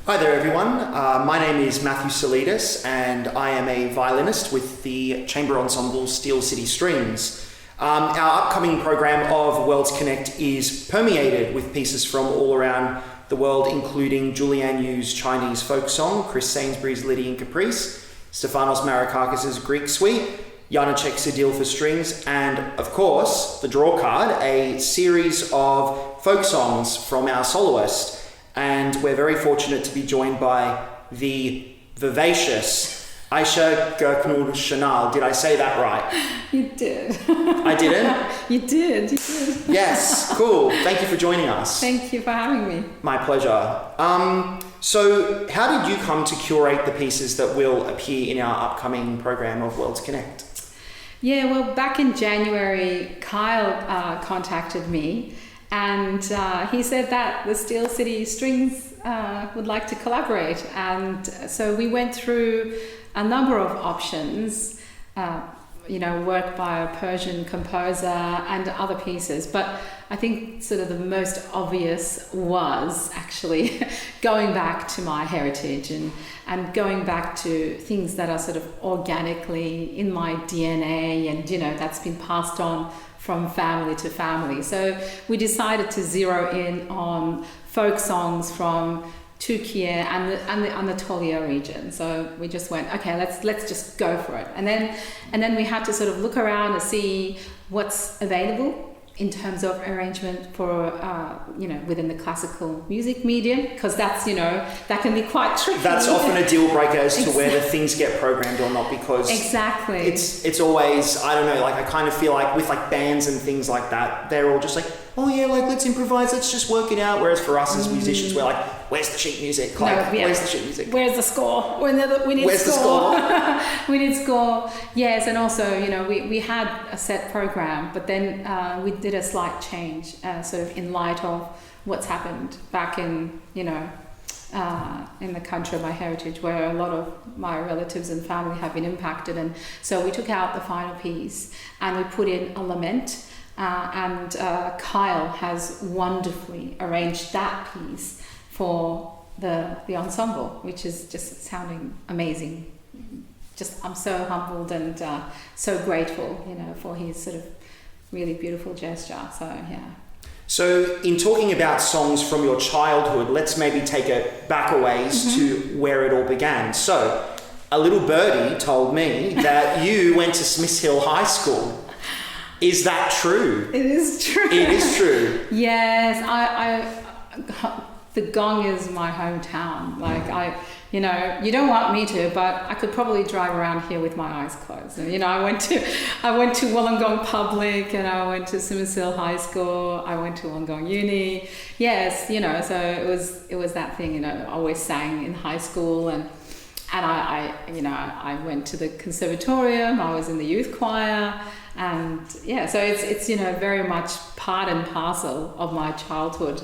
Hi there everyone, my name is Matthew Tsalidis and I am a violinist with the chamber ensemble Steel City Strings. Our upcoming program of Worlds Connect is permeated with pieces from all around the world, including Julianne Yu's Chinese folk song, Chris Sainsbury's Lydian Caprice, Stefanos Marakakis' Greek Suite, Janacek's Idyll for strings, and of course, the draw card, a series of folk songs from our soloist. And we're very fortunate to be joined by the vivacious Ayşe Göknur Shanal. Did I say that right? You did. I didn't? You did. Yes, cool. Thank you for joining us. Thank you for having me. My pleasure. So how did you come to curate the pieces that will appear in our upcoming program of Worlds Connect? Yeah, well, back in January, Kyle contacted me. And he said that the Steel City Strings would like to collaborate. And so we went through a number of options, work by a Persian composer and other pieces. But I think sort of the most obvious was actually going back to my heritage and going back to things that are sort of organically in my DNA and, that's been passed on from family to family. So we decided to zero in on folk songs from Turkey and the Anatolia region. So we just went, okay, let's just go for it. And then we had to sort of look around and see what's available in terms of arrangement for within the classical music medium, because that's that can be quite tricky. That's often a deal breaker as to whether things get programmed or not, because exactly it's always, I don't know, like I kind of feel like with like bands and things like that, they're all just like, oh yeah, like let's improvise, let's just work it out. Whereas for us as musicians, we're like, where's the sheet music? Where's the sheet music? Where's the score? We need where's score. The score? We need score. Yes, and also we had a set program, but then we did a slight change, sort of in light of what's happened back in in the country of my heritage, where a lot of my relatives and family have been impacted, and so we took out the final piece and we put in a lament. And Kyle has wonderfully arranged that piece for the ensemble, which is just sounding amazing. I'm so humbled and so grateful, for his sort of really beautiful gesture. So yeah. So in talking about songs from your childhood, let's maybe take it back a ways to where it all began. So a little birdie told me that you went to Smiths Hill High School. Is that true? It is true. It is true. Yes, the Gong is my hometown. Like you don't want me to, but I could probably drive around here with my eyes closed. And, I went to Wollongong Public, and I went to Smiths Hill High School. I went to Wollongong Uni. Yes, so it was that thing. I always sang in high school, and I went to the conservatorium. I was in the youth choir. And yeah, so it's very much part and parcel of my childhood.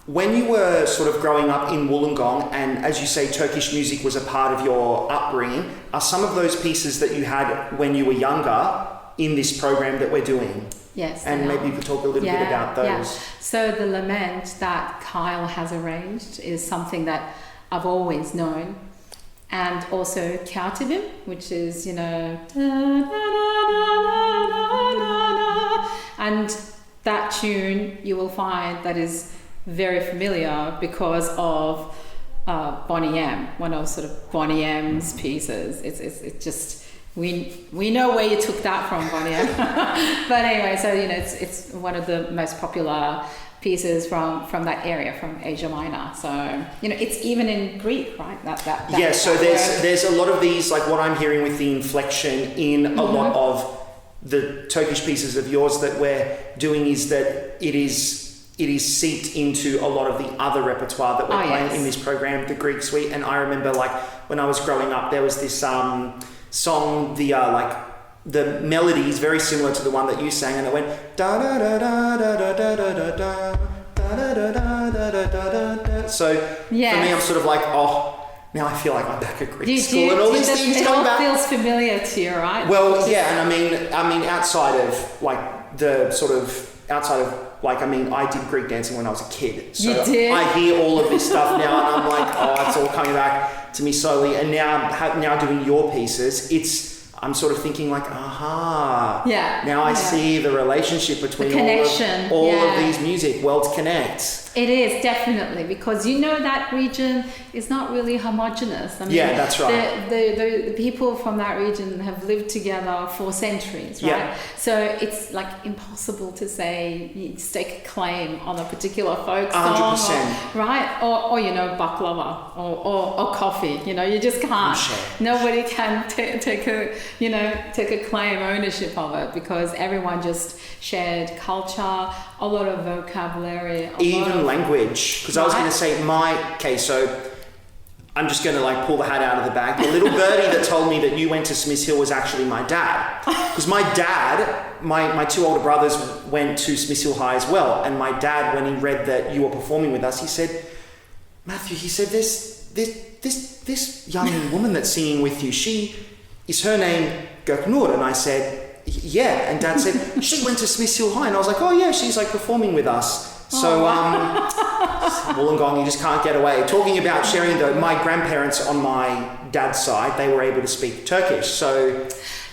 When you were sort of growing up in Wollongong, and as you say, Turkish music was a part of your upbringing, are some of those pieces that you had when you were younger in this program that we're doing? Yes. And maybe you could talk a little bit about those. Yeah. So the lament that Kyle has arranged is something that I've always known. And also Curating, which is, and that tune you will find that is very familiar because of Bonnie M, one of sort of Bonnie M's pieces. It's just, we know where you took that from, Bonnie M. But anyway, so, it's one of the most popular pieces from that area, from Asia Minor. So it's even in Greek, right? Yeah. So there's a lot of these, like what I'm hearing with the inflection in a lot of the Turkish pieces of yours that we're doing is that it is seeped into a lot of the other repertoire that we're playing in this program, the Greek Suite. And I remember, like when I was growing up, there was this song, the melody is very similar to the one that you sang, and it went da da da da da da da da da da da da da da da. So for me, I'm sort of like, now I feel like I'm back at Greek school and all these things come back. It all feels familiar to you, right? Well, yeah, and I mean, outside of like the sort of outside of like, I mean, I did Greek dancing when I was a kid. So You did? I hear all of this stuff now and I'm like, oh, it's all coming back to me slowly. And now doing your pieces, I'm sort of thinking like, aha. Yeah. Now I see the relationship between connection. all of these music, worlds connect. It is, definitely, because that region is not really homogenous. I mean, yeah, that's right. The people from that region have lived together for centuries, right? Yeah. So it's like impossible to say you stake a claim on a particular folk song, 100%. right? Or baklava or coffee. You just can't. Sure. Nobody can take a claim ownership of it, because everyone just shared culture, a lot of vocabulary, even language. Because I was going to say so I'm just going to like pull the hat out of the bag. The little birdie that told me that you went to Smith Hill was actually my dad. Because my dad, my two older brothers went to Smith Hill High as well. And my dad, when he read that you were performing with us, he said, Matthew, this young woman that's singing with you, is her name Göknur? And I said, yeah. And Dad said, she went to Smith Hill High. And I was like, oh yeah, she's like performing with us. So, Wollongong, you just can't get away. Talking about sharing, though, my grandparents on my dad's side, they were able to speak Turkish. So,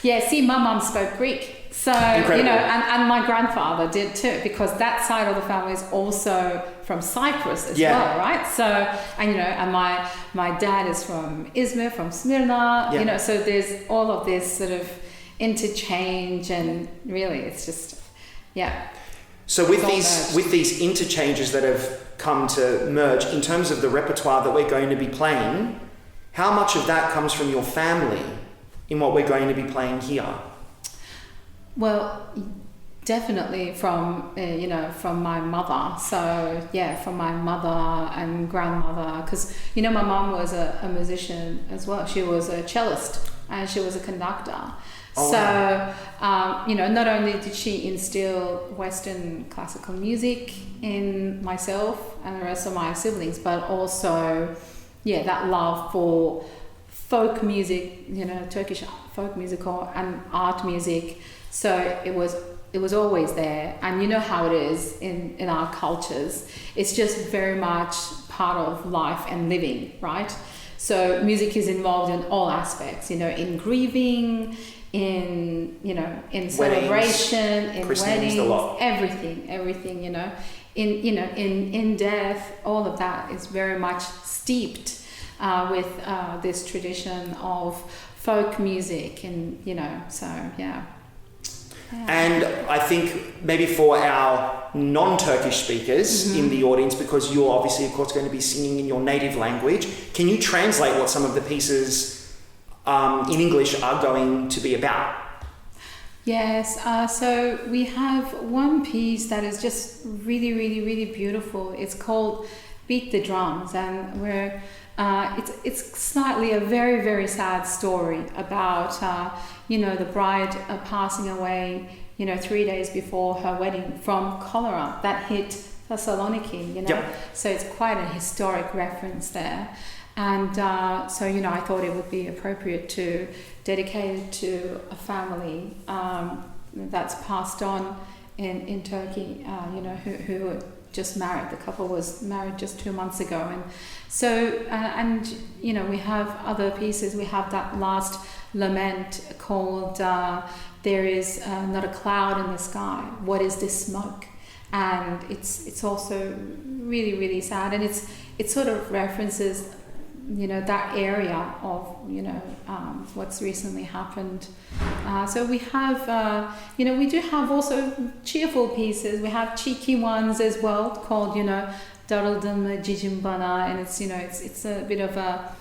yeah, see, my mum spoke Greek. So, incredible. And my grandfather did too, because that side of the family is also from Cyprus as well, right? So, and my dad is from Izmir, from Smyrna, so there's all of this sort of interchange, and really it's just, So with these interchanges that have come to merge, in terms of the repertoire that we're going to be playing, how much of that comes from your family in what we're going to be playing here? Well, definitely from my mother. So from my mother and grandmother, because my mum was a musician as well. She was a cellist and she was a conductor. Oh, so, not only did she instill Western classical music in myself and the rest of my siblings, but also, that love for folk music, Turkish folk music and art music. So it was always there. And you know how it is in our cultures. It's just very much part of life and living, right? So music is involved in all aspects, in grieving, in celebration, in weddings, everything, in death. All of that is very much steeped with this tradition of folk music, and And I think maybe for our non-Turkish speakers in the audience, because you're obviously, of course, going to be singing in your native language, can you translate what some of the pieces in English are going to be about? Yes, so we have one piece that is just really, really, really beautiful. It's called Beat the Drums, and it's slightly a very, very sad story about the bride passing away 3 days before her wedding from cholera that hit Thessaloniki. So it's quite a historic reference there. And so I thought it would be appropriate to dedicate it to a family that's passed on in Turkey, who were just married. The couple was married just 2 months ago. And so, we have other pieces. We have that last lament called There Is Not a Cloud in the Sky. What is this smoke? And it's also really, really sad. And it sort of references that area of what's recently happened. So we have we do have also cheerful pieces. We have cheeky ones as well called Darıldım mı cicim bana, and it's a bit of a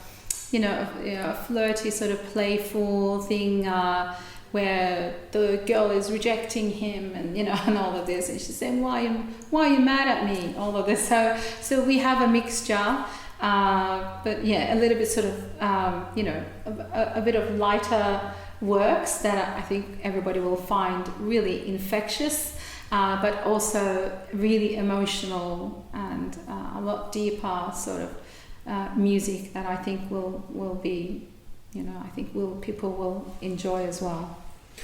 a flirty sort of playful thing where the girl is rejecting him, and and all of this, and she's saying, why are you mad at me, all of this. So we have a mixture. But a little bit sort of, a bit of lighter works that I think everybody will find really infectious, but also really emotional and a lot deeper sort of music that I think will be, people will enjoy as well.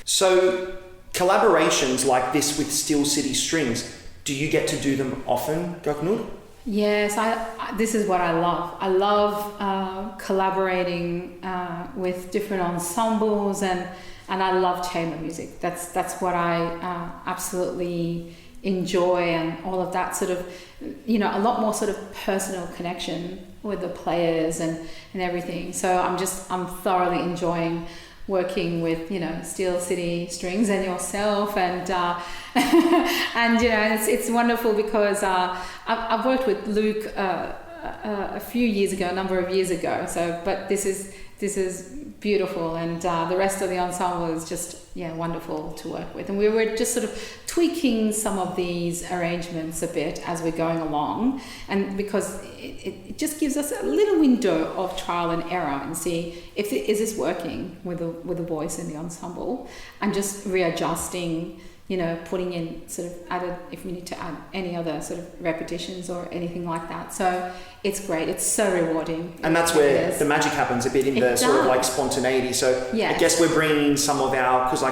So collaborations like this with Steel City Strings, Do you get to do them often, Göknur? Yes, this is what I love. I love collaborating with different ensembles, and I love chamber music. That's what I absolutely enjoy, and all of that sort of, a lot more sort of personal connection with the players and everything. So I'm thoroughly enjoying working with Steel City Strings and yourself, and and it's wonderful because I've worked with Luke a number of years ago. So, but this is beautiful, and the rest of the ensemble is just wonderful to work with. And we were just sort of tweaking some of these arrangements a bit as we're going along, and because it just gives us a little window of trial and error and see if is this working with the voice in the ensemble, and just readjusting, putting in sort of added if we need to add any other sort of repetitions or anything like that. So it's great. It's so rewarding. And that's where the magic happens a bit in the sort of like spontaneity. So yes. I guess we're bringing in some of because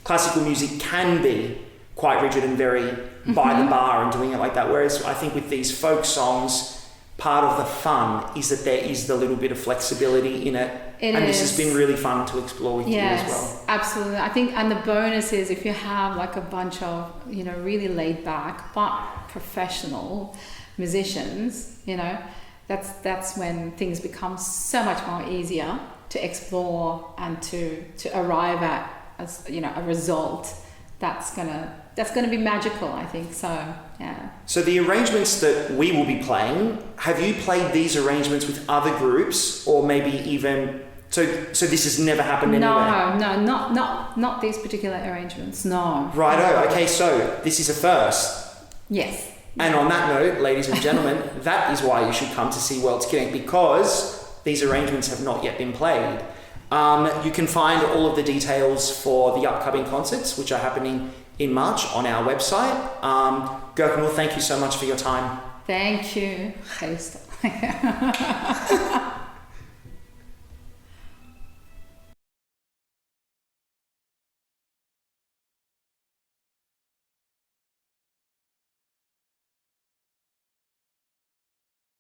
classical music can be quite rigid and very by the bar and doing it like that. Whereas I think with these folk songs, part of the fun is that there is the little bit of flexibility in it. This has been really fun to explore with you as well. Absolutely. I think, and the bonus is if you have like a bunch of, really laid back but professional musicians, that's when things become so much more easier to explore and to arrive at a result that's gonna be magical, I think. So yeah. So the arrangements that we will be playing, have you played these arrangements with other groups, or maybe even so this has never happened anywhere? No, not these particular arrangements. No. Righto. Okay, so this is a first. Yes. And on that note, ladies and gentlemen, that is why you should come to see Worlds Connect, because these arrangements have not yet been played. You can find all of the details for the upcoming concerts, which are happening in March, on our website. Göknur, thank you so much for your time. Thank you.